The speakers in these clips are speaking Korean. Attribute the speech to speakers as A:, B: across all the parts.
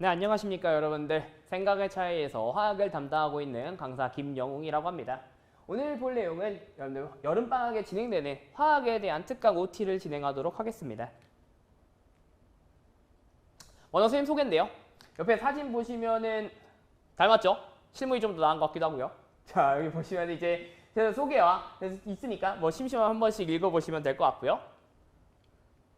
A: 네, 안녕하십니까 여러분들. 생각의 차이에서 화학을 담당하고 있는 강사 김영웅이라고 합니다. 오늘 볼 내용은 여러분들 여름방학에 진행되는 화학에 대한 특강 OT를 진행하도록 하겠습니다. 먼저 선생님 소개인데요. 옆에 사진 보시면은 닮았죠? 실물이 좀 더 나은 것 같기도 하고요. 자, 여기 보시면 이제 제가 소개와 있으니까 뭐 심심하면 한 번씩 읽어보시면 될 것 같고요.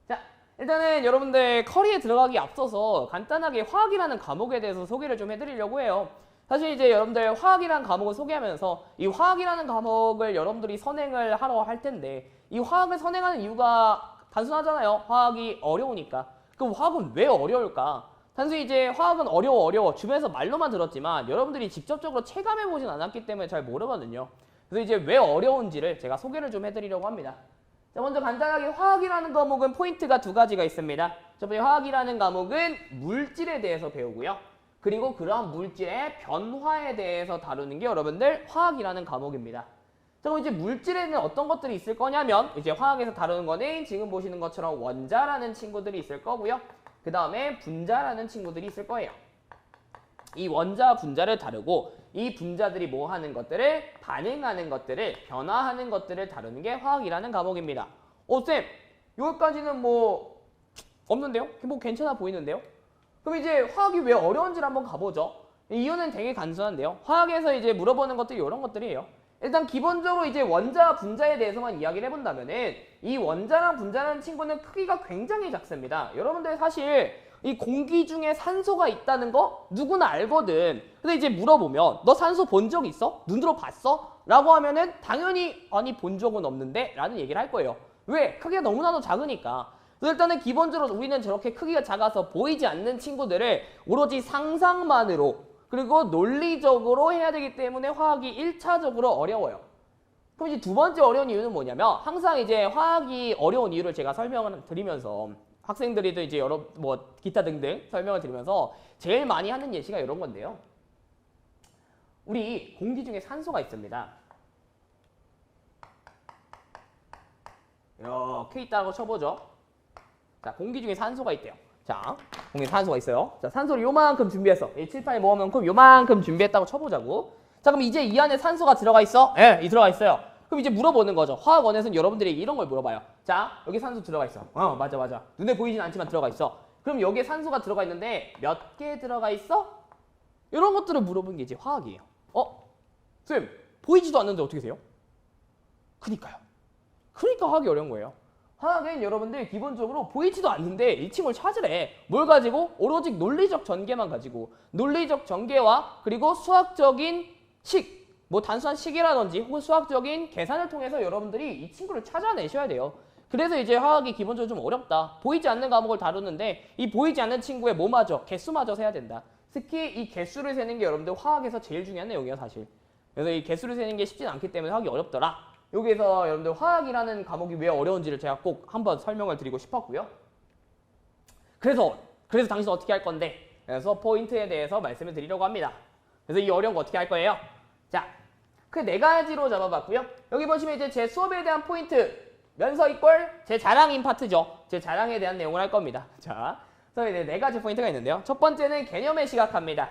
A: 자, 일단은 여러분들 커리에 들어가기 앞서서 간단하게 화학이라는 과목에 대해서 소개를 좀 해드리려고 해요. 사실 이제 여러분들 화학이라는 과목을 소개하면서 이 화학이라는 과목을 여러분들이 선행을 하러 할 텐데 이 화학을 선행하는 이유가 단순하잖아요. 화학이 어려우니까. 그럼 화학은 왜 어려울까? 단순히 이제 화학은 어려워 주변에서 말로만 들었지만 여러분들이 직접적으로 체감해보진 않았기 때문에 잘 모르거든요. 그래서 이제 왜 어려운지를 제가 소개를 좀 해드리려고 합니다. 자, 먼저 간단하게 화학이라는 과목은 포인트가 두 가지가 있습니다. 첫 번째 화학이라는 과목은 물질에 대해서 배우고요. 그리고 그러한 물질의 변화에 대해서 다루는 게 여러분들 화학이라는 과목입니다. 자, 그럼 이제 물질에는 어떤 것들이 있을 거냐면 이제 화학에서 다루는 거는 지금 보시는 것처럼 원자라는 친구들이 있을 거고요. 그 다음에 분자라는 친구들이 있을 거예요. 이 원자, 분자를 다루고 이 분자들이 뭐 하는 것들을 반응하는 것들을 변화하는 것들을 다루는 게 화학이라는 과목입니다. 쌤, 여기까지는 뭐 없는데요? 뭐 괜찮아 보이는데요? 그럼 이제 화학이 왜 어려운지를 한번 가보죠. 이유는 되게 단순한데요. 화학에서 이제 물어보는 것들이 이런 것들이에요. 일단 기본적으로 이제 원자, 분자에 대해서만 이야기를 해본다면은 이 원자랑 분자라는 친구는 크기가 굉장히 작습니다. 여러분들 사실 이 공기 중에 산소가 있다는 거 누구나 알거든. 근데 이제 물어보면 너 산소 본 적 있어? 눈으로 봤어? 라고 하면은 당연히 아니 본 적은 없는데 라는 얘기를 할 거예요. 왜? 크기가 너무나도 작으니까. 그래서 일단은 기본적으로 우리는 저렇게 크기가 작아서 보이지 않는 친구들을 오로지 상상만으로 그리고 논리적으로 해야 되기 때문에 화학이 1차적으로 어려워요. 그럼 이제 두 번째 어려운 이유는 뭐냐면 항상 이제 화학이 어려운 이유를 제가 설명을 드리면서 학생들이도 이제 여러 뭐 기타 등등 설명을 드리면서 제일 많이 하는 예시가 이런 건데요. 우리 공기 중에 산소가 있습니다. 이렇게 있다고 쳐보죠. 자, 공기 중에 산소가 있대요. 자, 공기에 산소가 있어요. 자, 산소를 요만큼 준비했어. 이 칠판에 모아놓고 요만큼 준비했다고 쳐보자고. 자, 그럼 이제 이 안에 산소가 들어가 있어? 예, 이 들어가 있어요. 그럼 이제 물어보는 거죠. 화학원에서는 여러분들이 이런 걸 물어봐요. 자, 여기 산소 들어가 있어. 맞아. 눈에 보이진 않지만 들어가 있어. 그럼 여기에 산소가 들어가 있는데 몇 개 들어가 있어? 이런 것들을 물어보는 게 이제 화학이에요. 쌤, 보이지도 않는데 어떻게 세요? 그니까요. 그러니까 화학이 어려운 거예요. 화학은 여러분들 기본적으로 보이지도 않는데 이 친구를 찾으래. 뭘 가지고? 오로지 논리적 전개만 가지고. 논리적 전개와 그리고 수학적인 식, 뭐 단순한 식이라든지 혹은 수학적인 계산을 통해서 여러분들이 이 친구를 찾아내셔야 돼요. 그래서 이제 화학이 기본적으로 좀 어렵다. 보이지 않는 과목을 다루는데 이 보이지 않는 친구의 뭐마저? 개수마저 세야 된다. 특히 이 개수를 세는 게 여러분들 화학에서 제일 중요한 내용이에요, 사실. 그래서 이 개수를 세는 게 쉽지 않기 때문에 화학이 어렵더라. 여기에서 여러분들 화학이라는 과목이 왜 어려운지를 제가 꼭 한번 설명을 드리고 싶었고요. 그래서 당신 어떻게 할 건데? 그래서 포인트에 대해서 말씀을 드리려고 합니다. 그래서 이 어려운 거 어떻게 할 거예요? 자, 그 네 가지로 잡아봤고요. 여기 보시면 이제 제 수업에 대한 포인트 면서 이꼴 제 자랑인 파트죠. 제 자랑에 대한 내용을 할 겁니다. 자, 그래서 이제 네 가지 포인트가 있는데요. 첫 번째는 개념의 시각화입니다.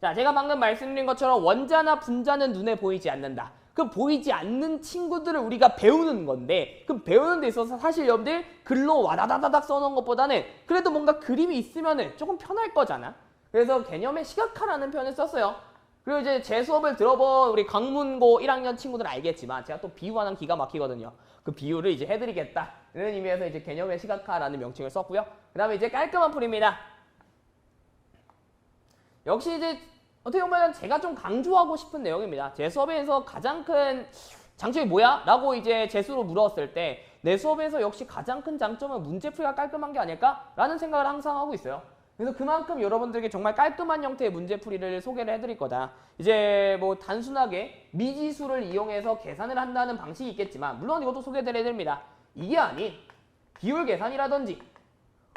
A: 자, 제가 방금 말씀드린 것처럼 원자나 분자는 눈에 보이지 않는다. 그 보이지 않는 친구들을 우리가 배우는 건데 그 배우는 데 있어서 사실 여러분들 글로 와다다다닥 써놓은 것보다는 그래도 뭔가 그림이 있으면 조금 편할 거잖아. 그래서 개념의 시각화라는 표현을 썼어요. 그리고 이제 제 수업을 들어본 우리 강문고 1학년 친구들은 알겠지만 제가 또 비유하는 기가 막히거든요. 그 비유를 이제 해드리겠다. 이런 의미에서 이제 개념의 시각화라는 명칭을 썼고요. 그 다음에 이제 깔끔한 풀이입니다. 역시 이제 어떻게 보면 제가 좀 강조하고 싶은 내용입니다. 제 수업에서 가장 큰 장점이 뭐야? 라고 이제 제수로 물었을 때 내 수업에서 역시 가장 큰 장점은 문제풀이가 깔끔한 게 아닐까? 라는 생각을 항상 하고 있어요. 그래서 그만큼 여러분들에게 정말 깔끔한 형태의 문제풀이를 소개를 해드릴 거다. 이제 뭐 단순하게 미지수를 이용해서 계산을 한다는 방식이 있겠지만 물론 이것도 소개해드립니다. 이게 아닌 비율 계산이라든지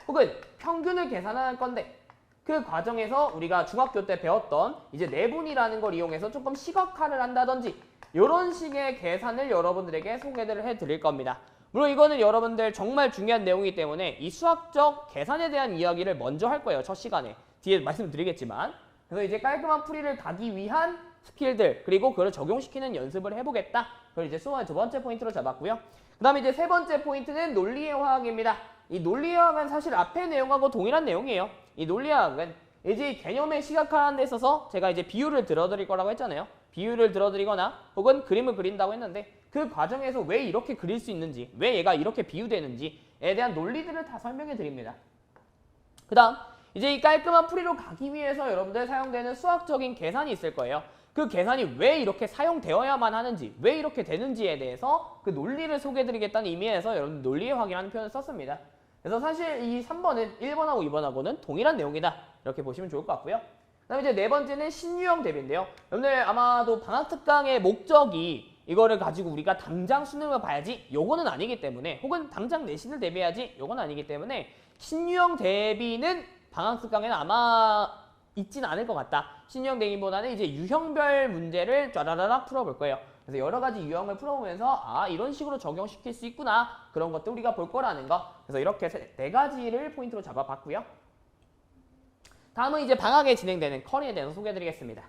A: 혹은 평균을 계산할 건데 그 과정에서 우리가 중학교 때 배웠던 이제 내분이라는 걸 이용해서 조금 시각화를 한다든지 이런 식의 계산을 여러분들에게 소개를 해드릴 겁니다. 물론 이거는 여러분들 정말 중요한 내용이기 때문에 이 수학적 계산에 대한 이야기를 먼저 할 거예요. 첫 시간에. 뒤에 말씀드리겠지만. 그래서 이제 깔끔한 풀이를 가기 위한 스킬들 그리고 그걸 적용시키는 연습을 해보겠다. 그걸 이제 수업의 두 번째 포인트로 잡았고요. 그 다음에 이제 세 번째 포인트는 논리의 화학입니다. 이 논리의 화학은 사실 앞의 내용하고 동일한 내용이에요. 이 논리의 화학은 이제 개념을 시각화하는 데 있어서 제가 이제 비유를 들어드릴 거라고 했잖아요. 비유를 들어드리거나 혹은 그림을 그린다고 했는데 그 과정에서 왜 이렇게 그릴 수 있는지, 왜 얘가 이렇게 비유되는지에 대한 논리들을 다 설명해 드립니다. 그 다음 이제 이 깔끔한 풀이로 가기 위해서 여러분들 사용되는 수학적인 계산이 있을 거예요. 그 계산이 왜 이렇게 사용되어야만 하는지, 왜 이렇게 되는지에 대해서 그 논리를 소개해드리겠다는 의미에서 여러분 논리의 확인이라는 표현을 썼습니다. 그래서 사실 이 3번은 1번하고 2번하고는 동일한 내용이다. 이렇게 보시면 좋을 것 같고요. 그 다음에 이제 네 번째는 신유형 대비인데요. 여러분들 아마도 방학특강의 목적이 이거를 가지고 우리가 당장 수능을 봐야지 요거는 아니기 때문에 혹은 당장 내신을 대비해야지 요건 아니기 때문에 신유형 대비는 방학특강에는 아마 있진 않을 것 같다. 신유형 대비보다는 이제 유형별 문제를 쫘라라락 풀어볼 거예요. 그래서 여러 가지 유형을 풀어보면서 아 이런 식으로 적용시킬 수 있구나 그런 것도 우리가 볼 거라는 거. 그래서 이렇게 네 가지를 포인트로 잡아봤고요. 다음은 이제 방학에 진행되는 커리에 대해서 소개해드리겠습니다.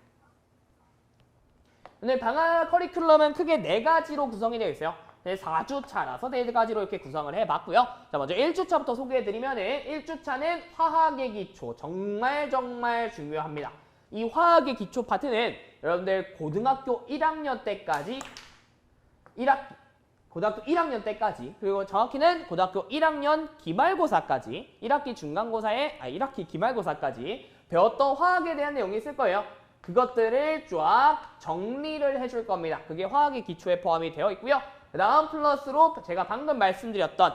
A: 오늘 방학 커리큘럼은 크게 네 가지로 구성이 되어 있어요. 4주차라서 네 가지로 이렇게 구성을 해봤고요. 자, 먼저 1주차부터 소개해드리면은 1주차는 화학의 기초. 정말 중요합니다. 이 화학의 기초 파트는 여러분들 고등학교 1학년 때까지 고등학교 1학년 때까지 그리고 정확히는 고등학교 1학년 기말고사까지 1학기 중간고사에 1학기 기말고사까지 배웠던 화학에 대한 내용이 있을 거예요. 그것들을 쫙 정리를 해줄 겁니다. 그게 화학의 기초에 포함이 되어 있고요. 그 다음 플러스로 제가 방금 말씀드렸던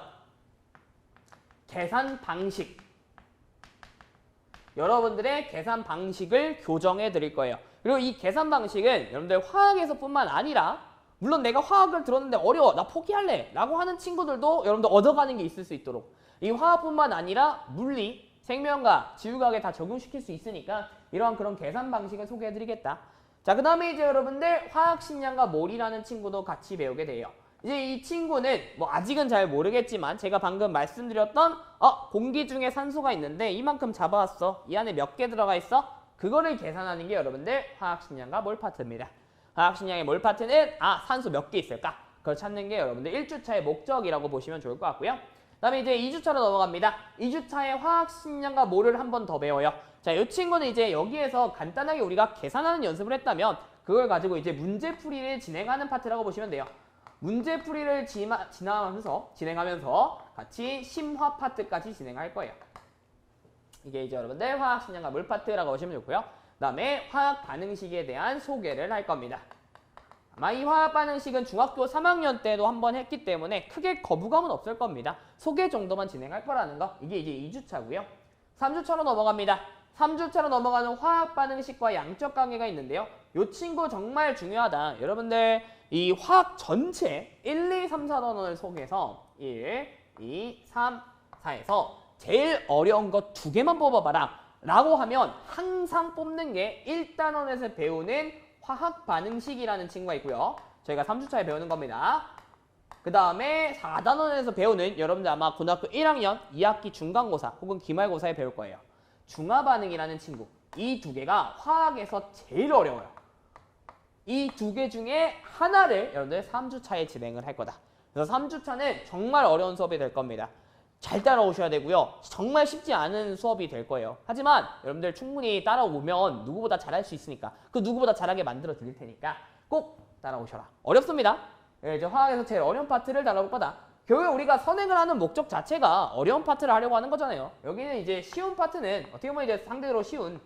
A: 계산 방식 여러분들의 계산 방식을 교정해 드릴 거예요. 그리고 이 계산 방식은 여러분들 화학에서 뿐만 아니라 물론 내가 화학을 들었는데 어려워 나 포기할래 라고 하는 친구들도 여러분들 얻어가는 게 있을 수 있도록 이 화학뿐만 아니라 물리, 생명과학, 지구과학에 다 적용시킬 수 있으니까 이러한 그런 계산 방식을 소개해 드리겠다. 자, 그 다음에 이제 여러분들 화학식량과 몰이라는 친구도 같이 배우게 돼요. 이제 이 친구는 뭐 아직은 잘 모르겠지만 제가 방금 말씀드렸던 공기 중에 산소가 있는데 이만큼 잡아왔어. 이 안에 몇 개 들어가 있어? 그거를 계산하는 게 여러분들 화학식량과 몰 파트입니다. 화학식량의 몰 파트는 산소 몇 개 있을까? 그걸 찾는 게 여러분들 1주차의 목적이라고 보시면 좋을 것 같고요. 그 다음에 이제 2주차로 넘어갑니다. 2주차의 화학식량과 몰을 한 번 더 배워요. 자, 이 친구는 이제 여기에서 간단하게 우리가 계산하는 연습을 했다면 그걸 가지고 이제 문제풀이를 진행하는 파트라고 보시면 돼요. 문제풀이를 진행하면서 같이 심화 파트까지 진행할 거예요. 이게 이제 여러분들 화학식량과 몰 파트라고 보시면 좋고요. 그 다음에 화학 반응식에 대한 소개를 할 겁니다. 아마 이 화학 반응식은 중학교 3학년 때도 한번 했기 때문에 크게 거부감은 없을 겁니다. 소개 정도만 진행할 거라는 거. 이게 이제 2주차고요. 3주차로 넘어갑니다. 3주차로 넘어가는 화학 반응식과 양적 관계가 있는데요. 이 친구 정말 중요하다. 여러분들 이 화학 전체 1, 2, 3, 4단원을 속에서 1, 2, 3, 4에서 제일 어려운 거 2개만 뽑아봐라 라고 하면 항상 뽑는 게 1단원에서 배우는 화학 반응식이라는 친구가 있고요. 저희가 3주차에 배우는 겁니다. 그 다음에 4단원에서 배우는 여러분들 아마 고등학교 1학년 2학기 중간고사 혹은 기말고사에 배울 거예요. 중화반응이라는 친구. 이 두 개가 화학에서 제일 어려워요. 이 두 개 중에 하나를 여러분들 3주차에 진행을 할 거다. 그래서 3주차는 정말 어려운 수업이 될 겁니다. 잘 따라오셔야 되고요. 정말 쉽지 않은 수업이 될 거예요. 하지만 여러분들 충분히 따라오면 누구보다 잘할 수 있으니까 그 누구보다 잘하게 만들어 드릴 테니까 꼭 따라오셔라. 어렵습니다. 이제 화학에서 제일 어려운 파트를 다뤄볼 거다. 결국 우리가 선행을 하는 목적 자체가 어려운 파트를 하려고 하는 거잖아요. 여기는 이제 쉬운 파트는 어떻게 보면 이제 상대적으로 쉬운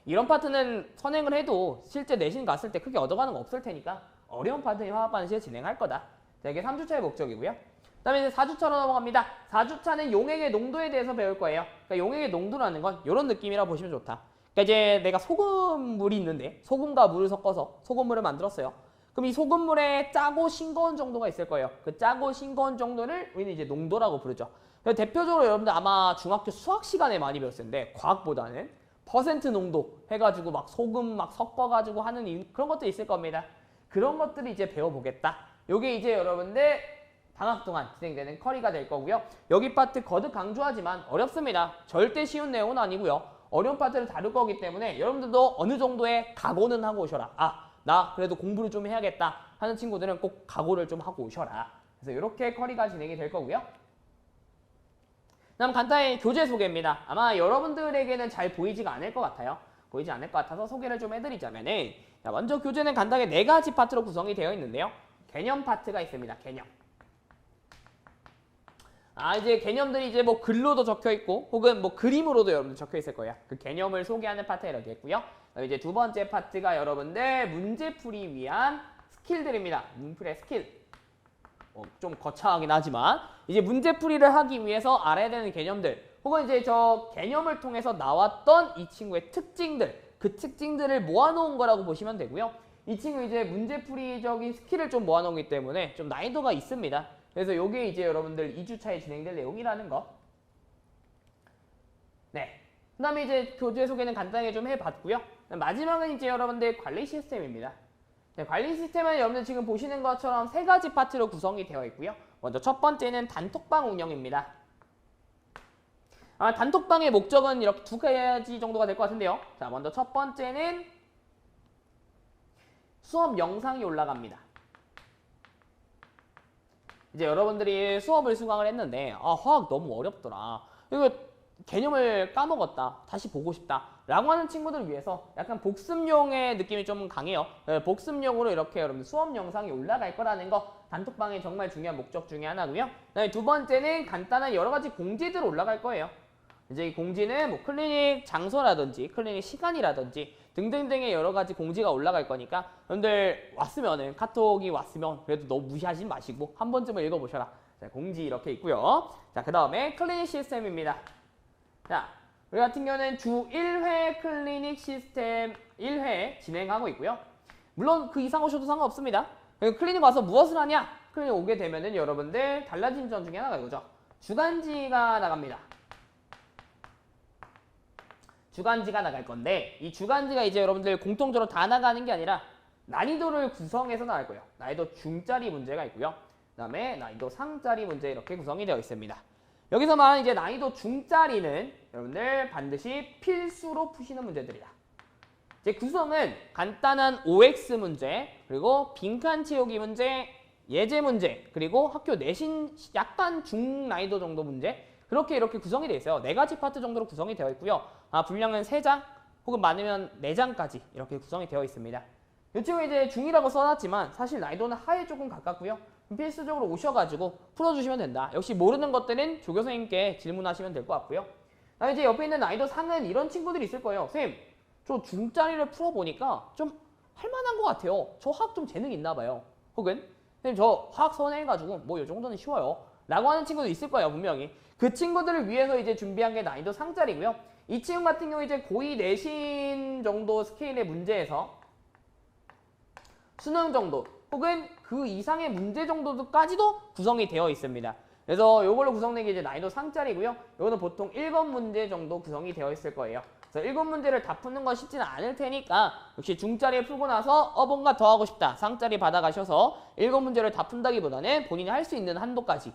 A: 이런 파트는 선행을 해도 실제 내신 갔을 때 크게 얻어가는 거 없을 테니까 어려운 파트는 화학 반응식을 진행할 거다. 자, 이게 3주차의 목적이고요. 그 다음에 이제 4주차로 넘어갑니다. 4주차는 용액의 농도에 대해서 배울 거예요. 그러니까 용액의 농도라는 건 이런 느낌이라고 보시면 좋다. 그러니까 이제 내가 소금물이 있는데 소금과 물을 섞어서 소금물을 만들었어요. 그럼 이 소금물에 짜고 싱거운 정도가 있을 거예요. 그 짜고 싱거운 정도를 우리는 이제 농도라고 부르죠. 대표적으로 여러분들 아마 중학교 수학 시간에 많이 배웠을 텐데 과학보다는 퍼센트 농도 해가지고 막 소금 막 섞어가지고 하는 그런 것들이 있을 겁니다. 그런 것들을 이제 배워보겠다. 요게 이제 여러분들 방학 동안 진행되는 쿼리가 될 거고요. 여기 파트 거듭 강조하지만 어렵습니다. 절대 쉬운 내용은 아니고요. 어려운 파트를 다룰 거기 때문에 여러분들도 어느 정도의 각오는 하고 오셔라. 아, 나 그래도 공부를 좀 해야겠다 하는 친구들은 꼭 각오를 좀 하고 오셔라. 그래서 이렇게 쿼리가 진행이 될 거고요. 다음 간단히 교재 소개입니다. 아마 여러분들에게는 잘 보이지가 않을 것 같아요. 보이지 않을 것 같아서 소개를 좀 해드리자면은, 먼저 교재는 간단하게 4가지 파트로 구성이 되어 있는데요. 개념 파트가 있습니다. 개념. 이제 개념들이 이제 뭐 글로도 적혀 있고 혹은 뭐 그림으로도 여러분들 적혀 있을 거예요. 그 개념을 소개하는 파트가 이렇게 있고요. 그다음에 이제 두 번째 파트가 여러분들 문제풀이 위한 스킬들입니다. 문풀이의 스킬. 좀 거창하긴 하지만 이제 문제풀이를 하기 위해서 알아야 되는 개념들 혹은 이제 저 개념을 통해서 나왔던 이 친구의 특징들, 그 특징들을 모아놓은 거라고 보시면 되고요. 이 친구 이제 문제풀이적인 스킬을 좀 모아놓기 때문에 좀 난이도가 있습니다. 그래서 이게 이제 여러분들 2주차에 진행될 내용이라는 거. 네. 그 다음에 이제 교재 소개는 간단하게 좀 해봤고요. 마지막은 이제 여러분들 관리 시스템입니다. 네, 관리 시스템은 여러분들 지금 보시는 것처럼 3가지 파트로 구성이 되어 있고요. 먼저 첫 번째는 단톡방 운영입니다. 단톡방의 목적은 이렇게 2가지 정도가 될 것 같은데요. 자, 먼저 첫 번째는 수업 영상이 올라갑니다. 이제 여러분들이 수업을 수강을 했는데 화학 너무 어렵더라. 이거 개념을 까먹었다. 다시 보고 싶다. 라고 하는 친구들을 위해서 약간 복습용의 느낌이 좀 강해요. 복습용으로 이렇게 여러분들 수업 영상이 올라갈 거라는 거 단톡방의 정말 중요한 목적 중에 하나고요. 그다음에 두 번째는 간단한 여러 가지 공지들 올라갈 거예요. 이제 이 공지는 뭐 클리닉 장소라든지 클리닉 시간이라든지 등등등의 여러 가지 공지가 올라갈 거니까 여러분들 왔으면은 카톡이 왔으면 그래도 너무 무시하지 마시고 한 번쯤은 읽어보셔라. 자, 공지 이렇게 있고요. 자, 그 다음에 클리닉 시스템입니다. 자, 우리 같은 경우는 주 1회 클리닉 시스템 1회 진행하고 있고요. 물론 그 이상 오셔도 상관없습니다. 클리닉 와서 무엇을 하냐? 클리닉 오게 되면은 여러분들 달라진 점 중에 하나가 이거죠. 주간지가 나갑니다. 주간지가 나갈 건데 이 주간지가 이제 여러분들 공통적으로 다 나가는 게 아니라 난이도를 구성해서 나갈 거예요. 난이도 중짜리 문제가 있고요. 그 다음에 난이도 상짜리 문제 이렇게 구성이 되어 있습니다. 여기서 말하는 이제 난이도 중짜리는 여러분들 반드시 필수로 푸시는 문제들이다. 이제 구성은 간단한 OX 문제, 그리고 빈칸 채우기 문제, 예제 문제, 그리고 학교 내신 약간 중난이도 정도 문제 그렇게 이렇게 구성이 되어 있어요. 4가지 파트 정도로 구성이 되어 있고요. 분량은 3장 혹은 많으면 4장까지 이렇게 구성이 되어 있습니다. 이 친구 이제 중이라고 써놨지만 사실 난이도는 하에 조금 가깝고요. 필수적으로 오셔가지고 풀어주시면 된다. 역시 모르는 것들은 조교선생님께 질문하시면 될 것 같고요. 그다음에 이제 옆에 있는 난이도 상은 이런 친구들이 있을 거예요. 선생님, 저 중짜리를 풀어보니까 좀 할만한 것 같아요. 저 화학 좀 재능 있나 봐요. 혹은 선생님 저 화학 선행해가지고 뭐 이 정도는 쉬워요. 라고 하는 친구도 있을 거예요. 분명히. 그 친구들을 위해서 이제 준비한 게 난이도 상짜리고요. 이 친구 같은 경우 이제 고2 내신 정도 스케일의 문제에서 수능 정도 혹은 그 이상의 문제 정도까지도 구성이 되어 있습니다. 그래서 이걸로 구성된 게 이제 난이도 상짜리고요. 이거는 보통 1번 문제 정도 구성이 되어 있을 거예요. 그래서 1번 문제를 다 푸는 건 쉽지는 않을 테니까 역시 중짜리에 풀고 나서 뭔가 더 하고 싶다. 상짜리 받아가셔서 1번 문제를 다 푼다기보다는 본인이 할 수 있는 한도까지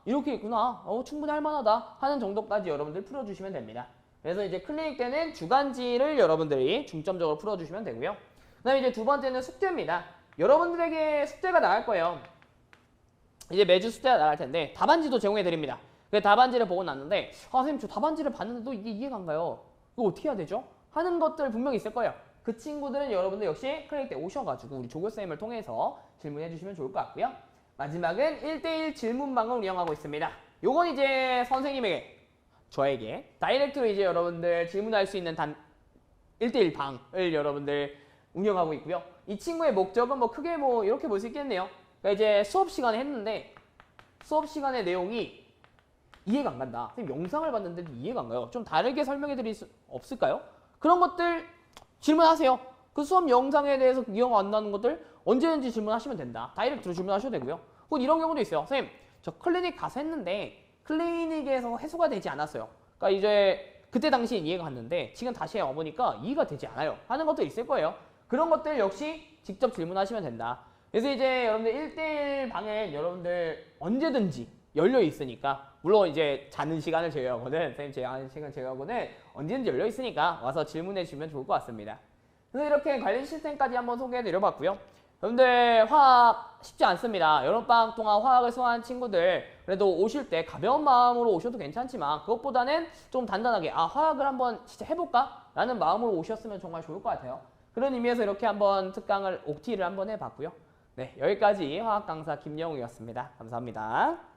A: 이렇게 있구나. 충분히 할만하다 하는 정도까지 여러분들 풀어주시면 됩니다. 그래서 이제 클리닉 때는 주간지를 여러분들이 중점적으로 풀어주시면 되고요. 그 다음에 이제 두 번째는 숙제입니다. 여러분들에게 숙제가 나갈 거예요. 이제 매주 숙제가 나갈 텐데 답안지도 제공해 드립니다. 그 답안지를 보고 났는데 선생님 저 답안지를 봤는데도 이게 이해가 안 가요. 이거 어떻게 해야 되죠? 하는 것들 분명히 있을 거예요. 그 친구들은 여러분들 역시 클리닉 때 오셔가지고 우리 조교쌤을 통해서 질문해 주시면 좋을 것 같고요. 마지막은 1대1 질문방을 운영하고 있습니다. 요건 이제 선생님에게 저에게 다이렉트로 이제 여러분들 질문할 수 있는 1대1 방을 여러분들 운영하고 있고요. 이 친구의 목적은 뭐 크게 뭐 이렇게 볼 수 있겠네요. 그러니까 이제 수업 시간에 했는데 수업 시간의 내용이 이해가 안 간다. 선생님 영상을 봤는데도 이해가 안 가요. 좀 다르게 설명해 드릴 수 없을까요? 그런 것들 질문하세요. 그 수업 영상에 대해서 이해가 안 나는 것들 언제든지 질문하시면 된다. 다이렉트로 질문하셔도 되고요. 혹은 이런 경우도 있어요. 선생님 저 클리닉 가서 했는데 클리닉에서 해소가 되지 않았어요. 그러니까 이제 그때 당시에 이해가 갔는데 지금 다시 와보니까 이해가 되지 않아요. 하는 것도 있을 거예요. 그런 것들 역시 직접 질문하시면 된다. 그래서 이제 여러분들 1대1 방엔 여러분들 언제든지 열려 있으니까, 물론 이제 자는 시간을 제외하고는, 선생님 제외하는 시간 제외하고는 언제든지 열려 있으니까 와서 질문해 주시면 좋을 것 같습니다. 그래서 이렇게 관련 시스템까지 한번 소개해 드려봤고요. 여러분들 화학 쉽지 않습니다. 여름방학 동안 화학을 수강한 친구들 그래도 오실 때 가벼운 마음으로 오셔도 괜찮지만, 그것보다는 좀 단단하게 화학을 한번 진짜 해볼까? 라는 마음으로 오셨으면 정말 좋을 것 같아요. 그런 의미에서 이렇게 한번 특강을 OT를 한번 해봤고요. 네, 여기까지 화학 강사 김영우였습니다. 감사합니다.